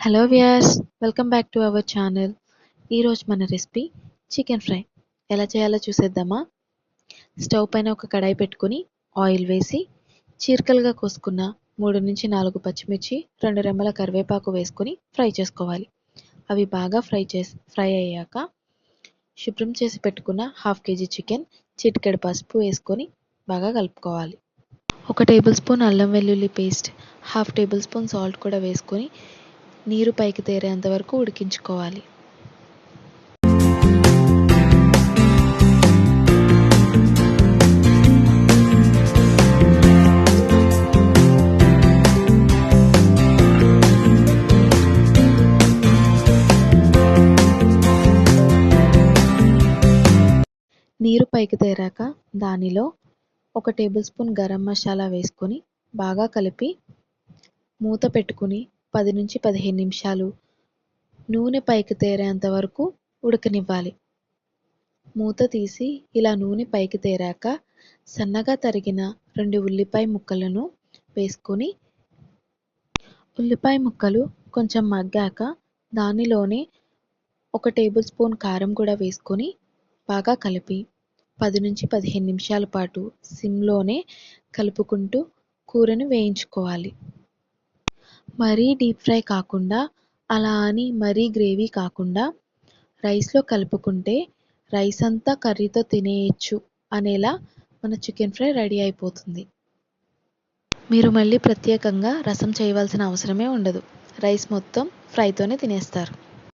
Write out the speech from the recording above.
Hello viewers, welcome back to our channel. ఈరోజు మన recipe chicken fry. ఎలా చేయాలో చూసేద్దామా? స్టవ్ పైన ఒక కడాయి పెట్టుకుని ఆయిల్ వేసి చీరికలుగా కోసుకున్న 3 నుంచి 4 పచ్చిమిర్చి, 2 రెమ్మల కరివేపాకు వేసుకొని ఫ్రై చేసుకోవాలి. అవి బాగా ఫ్రై అయ్యాక శుభ్రం చేసి పెట్టుకున్న 1/2 కేజీ చికెన్, చిటికెడు పసుపు వేసుకొని బాగా కలుపుకోవాలి. 1 టేబుల్ స్పూన్ అల్లం వెల్లుల్లి పేస్ట్, 1/2 టేబుల్ స్పూన్ సాల్ట్ కూడా వేసుకొని నీరు పైకి తేరేంత వరకు ఉడికించుకోవాలి. నీరు పైకి తేరాక దానిలో 1 టేబుల్ స్పూన్ గరం మసాలా వేసుకొని బాగా కలిపి మూత పెట్టుకుని 10 నుంచి 15 నిమిషాలు నూనె పైకి తేరేంత వరకు ఉడకనివ్వాలి. మూత తీసి ఇలా నూనె పైకి తేరాక సన్నగా తరిగిన 2 ఉల్లిపాయ ముక్కలను వేసుకొని ఉల్లిపాయ ముక్కలు కొంచెం మగ్గాక దానిలోనే 1 టేబుల్ స్పూన్ కారం కూడా వేసుకొని బాగా కలిపి 10 నుంచి 15 నిమిషాల పాటు సిమ్లోనే కలుపుకుంటూ కూరను వేయించుకోవాలి. మరీ డీప్ ఫ్రై కాకుండా, అలా అని మరీ గ్రేవీ కాకుండా రైస్లో కలుపుకుంటే రైస్ అంతా కర్రీతో తినేయచ్చు అనేలా మన చికెన్ ఫ్రై రెడీ అయిపోతుంది. మీరు మళ్ళీ ప్రత్యేకంగా రసం చేయవలసిన అవసరమే ఉండదు. రైస్ మొత్తం ఫ్రైతోనే తినేస్తారు.